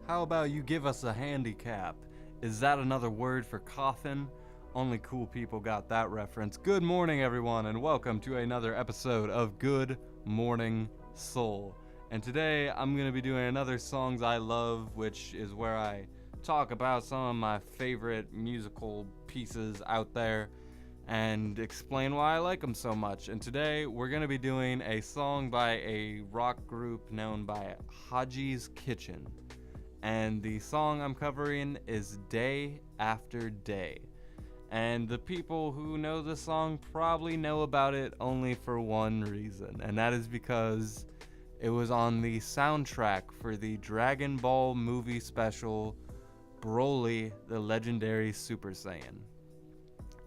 How about you give us a handicap? Is that another word for coffin? Only cool people got that reference. Good morning, everyone, and welcome to another episode of Good Morning Soul. And today I'm going to be doing another Songs I Love, which is where I talk about some of my favorite musical pieces out there and explain why I like them so much. And today we're going to be doing a song by a rock group known by Haji's Kitchen. And the song I'm covering is Day After Day. And the people who know the song probably know about it only for one reason, and that is because it was on the soundtrack for the Dragon Ball movie special Broly, the Legendary Super Saiyan.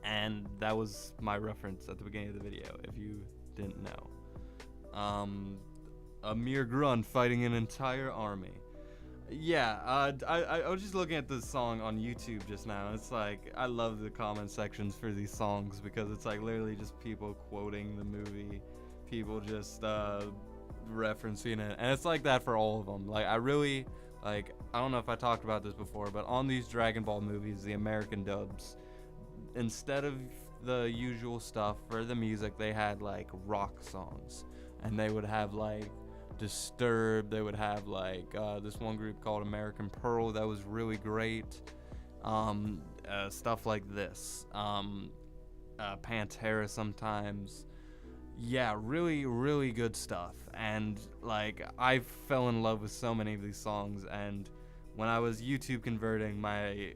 And that was my reference at the beginning of the video, if you didn't know. A mere grunt fighting an entire army. Yeah, I was just looking at this song on YouTube just now. It's like, I love the comment sections for these songs because it's like literally just people quoting the movie, people just referencing it, and it's like that for all of them. Like, I don't know if I talked about this before, but on these Dragon Ball movies, the American dubs, instead of the usual stuff for the music, they had like rock songs, and they would have like Disturbed. They would have like this one group called American Pearl that was really great. Stuff like this. Pantera sometimes. Yeah, really, really good stuff. And like, I fell in love with so many of these songs. And when I was YouTube converting my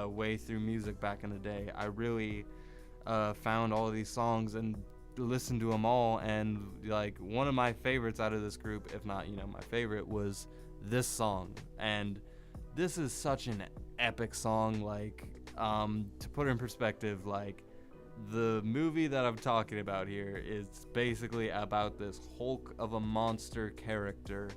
way through music back in the day, I really found all of these songs and listened to them all, and like one of my favorites out of this group, if not my favorite, was this song. And this is such an epic song. Like, to put it in perspective, like, the movie that I'm talking about here is basically about this Hulk of a monster character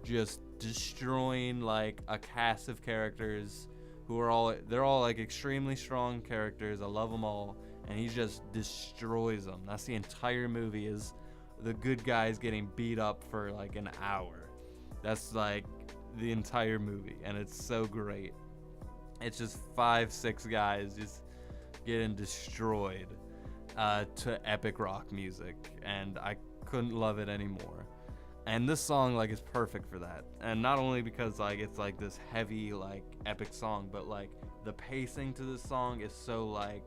just destroying like a cast of characters who are they're all like extremely strong characters. I love them all, and he just destroys them. That's the entire movie, is the good guys getting beat up for like an hour. That's like the entire movie, and it's so great. It's just 5-6 guys just getting destroyed to epic rock music, and I couldn't love it anymore. And this song like is perfect for that. And not only because like it's like this heavy like epic song, but like the pacing to this song is so like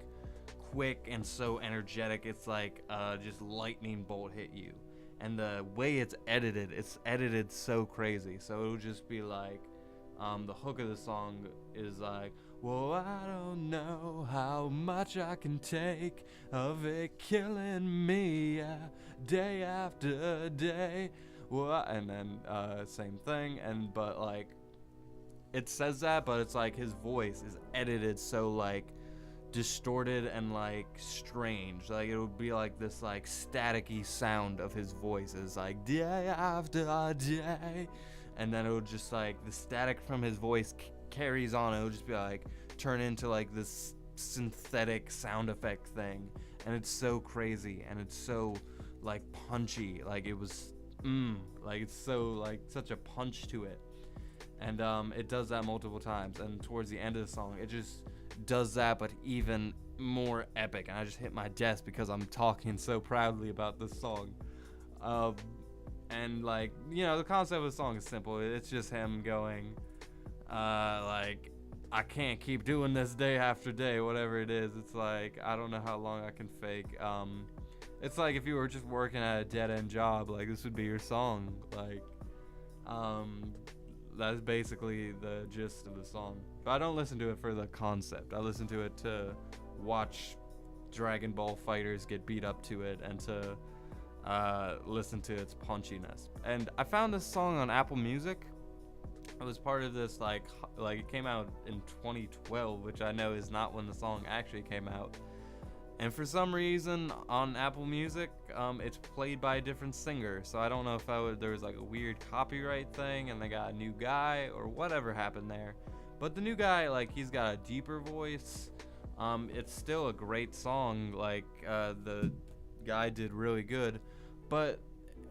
quick and so energetic. It's like just lightning bolt hit you. And the way it's edited so crazy. So it'll just be like the hook of the song is like, well, I don't know how much I can take of it killing me day after day. Well, and then same thing, but like it says that, but it's like his voice is edited so like distorted and like strange. Like it would be like this like staticky sound of his voice is like day after day, and then it would just like the static from his voice carries on. It would just be like turn into like this synthetic sound effect thing, and it's so crazy, and it's so like punchy. Like it was like it's so like such a punch to it. And it does that multiple times, and towards the end of the song it just does that, but even more epic. And I just hit my desk because I'm talking so proudly about this song. And like, the concept of the song is simple. It's just him going like, I can't keep doing this day after day, whatever it is. It's like, I don't know how long I can fake. It's like if you were just working at a dead-end job, like this would be your song. Like, that's basically the gist of the song. But I don't listen to it for the concept. I listen to it to watch Dragon Ball fighters get beat up to it, and to listen to its punchiness. And I found this song on Apple Music. It was part of this like it came out in 2012, which I know is not when the song actually came out. And for some reason on Apple Music, it's played by a different singer. So I don't know if there was like a weird copyright thing and they got a new guy or whatever happened there. But the new guy, like, he's got a deeper voice. It's still a great song. Like, the guy did really good, but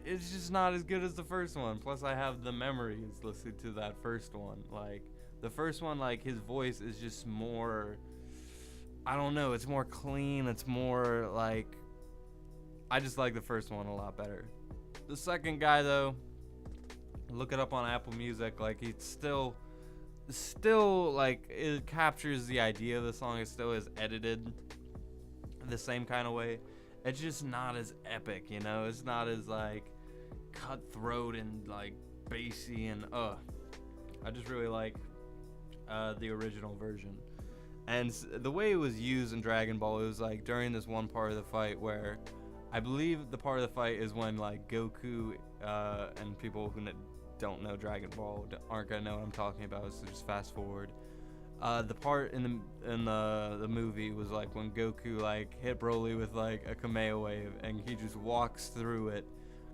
it's just not as good as the first one. Plus, I have the memories listening to that first one. Like, The first one, like, his voice is just more, I don't know, it's more clean, it's more like, I just like the first one a lot better. The second guy, though, look it up on Apple Music, like, he's still like, it captures the idea of the song. It still is edited the same kind of way. It's just not as epic, you know? It's not as, like, cutthroat and, like, bassy and, I just really like the original version. And the way it was used in Dragon Ball, it was, like, during this one part of the fight where I believe the part of the fight is when, like, Goku and people who don't know Dragon Ball aren't gonna know what I'm talking about, so just fast forward. The part in the movie was like when Goku like hit Broly with like a Kameo wave, and he just walks through it,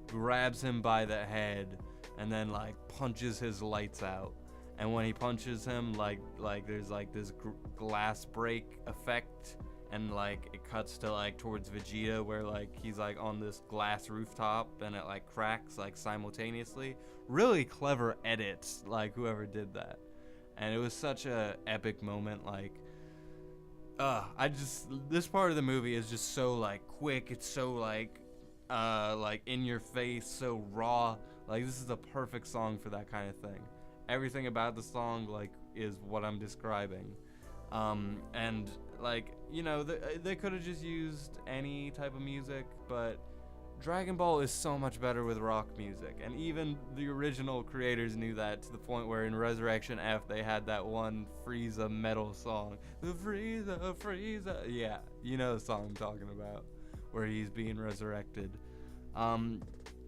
grabs him by the head, and then like punches his lights out. And when he punches him, like there's like this glass break effect, and like it cuts to like towards Vegeta where like he's like on this glass rooftop and it like cracks like simultaneously. Really clever edits, like whoever did that. And it was such a epic moment. Like this part of the movie is just so like quick, it's so like in your face, so raw. Like this is the perfect song for that kind of thing. Everything about the song like is what I'm describing. And like, you know, they could have just used any type of music, but Dragon Ball is so much better with rock music, and even the original creators knew that, to the point where in Resurrection F they had that one Frieza metal song, the Frieza, yeah, you know the song I'm talking about, where he's being resurrected.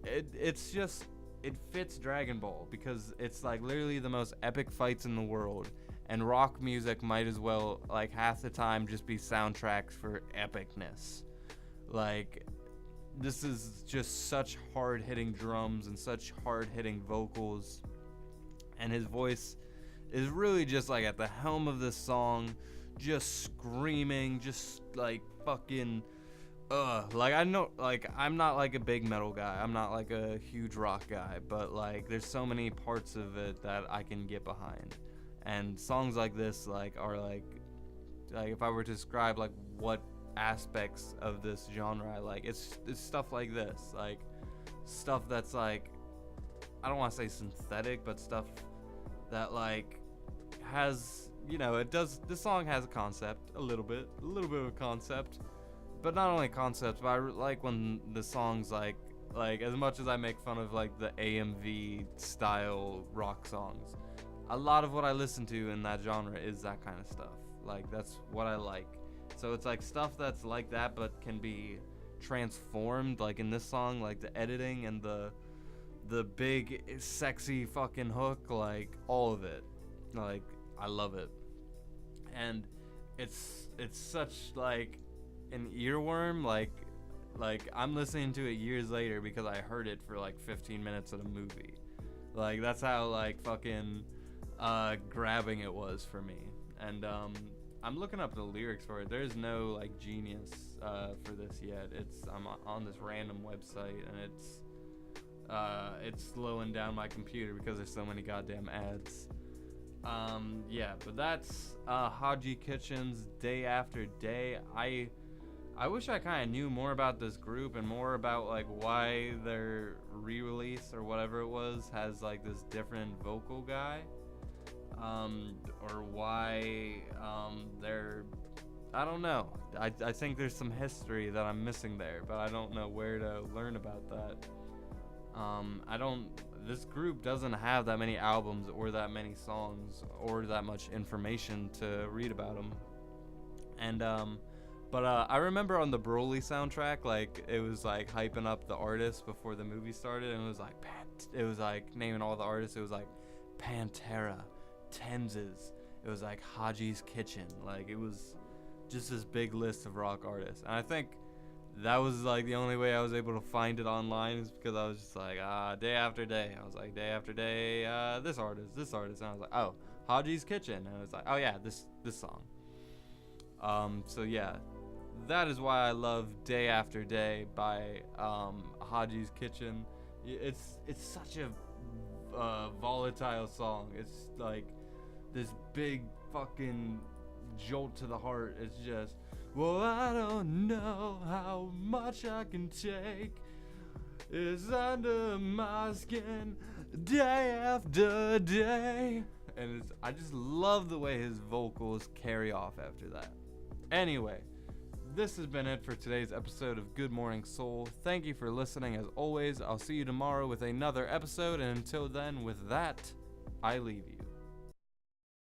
It's just, it fits Dragon Ball because it's like literally the most epic fights in the world. And rock music might as well, like, half the time just be soundtracks for epicness. Like, this is just such hard-hitting drums and such hard-hitting vocals. And his voice is really just, like, at the helm of this song, just screaming, just, like, fucking, like, I know, like, I'm not, like, a big metal guy. I'm not, like, a huge rock guy. But, like, there's so many parts of it that I can get behind. And songs like this, like, are like if I were to describe like what aspects of this genre I like, it's stuff like this, like stuff that's like, I don't want to say synthetic, but stuff that like has, you know, it does. This song has a concept, a little bit of a concept, but not only concepts, but I like when the songs like as much as I make fun of like the AMV style rock songs, a lot of what I listen to in that genre is that kind of stuff. Like, that's what I like. So it's like stuff that's like that but can be transformed, like in this song, like the editing and the big sexy fucking hook, like all of it. Like, I love it. And it's such like an earworm, like I'm listening to it years later because I heard it for like 15 minutes at a movie. Like, that's how like fucking grabbing it was for me. And I'm looking up the lyrics for it. There's no like Genius for this yet. I'm on this random website, and it's slowing down my computer because there's so many goddamn ads. Yeah, but that's Haji Kitchen's Day After Day. I wish I kind of knew more about this group and more about like why their re-release or whatever it was has like this different vocal guy. Or why they're, I don't know. I think there's some history that I'm missing there, but I don't know where to learn about that. This group doesn't have that many albums or that many songs or that much information to read about them. And but I remember on the Broly soundtrack, like it was like hyping up the artists before the movie started, and it was like naming all the artists. It was like Pantera, Tenz's, it was like Haji's Kitchen, like it was just this big list of rock artists. And I think that was like the only way I was able to find it online, is because I was just like, Day After Day. I was like, Day After Day, this artist, and I was like, oh, Haji's Kitchen, and I was like, oh yeah, this song. So yeah, that is why I love Day After Day by Haji's Kitchen. It's such a volatile song. It's like this big fucking jolt to the heart. It's just, well, I don't know how much I can take. It's under my skin day after day. And I just love the way his vocals carry off after that. Anyway, this has been it for today's episode of Good Morning Soul. Thank you for listening as always. I'll see you tomorrow with another episode, and until then, with that, I leave you.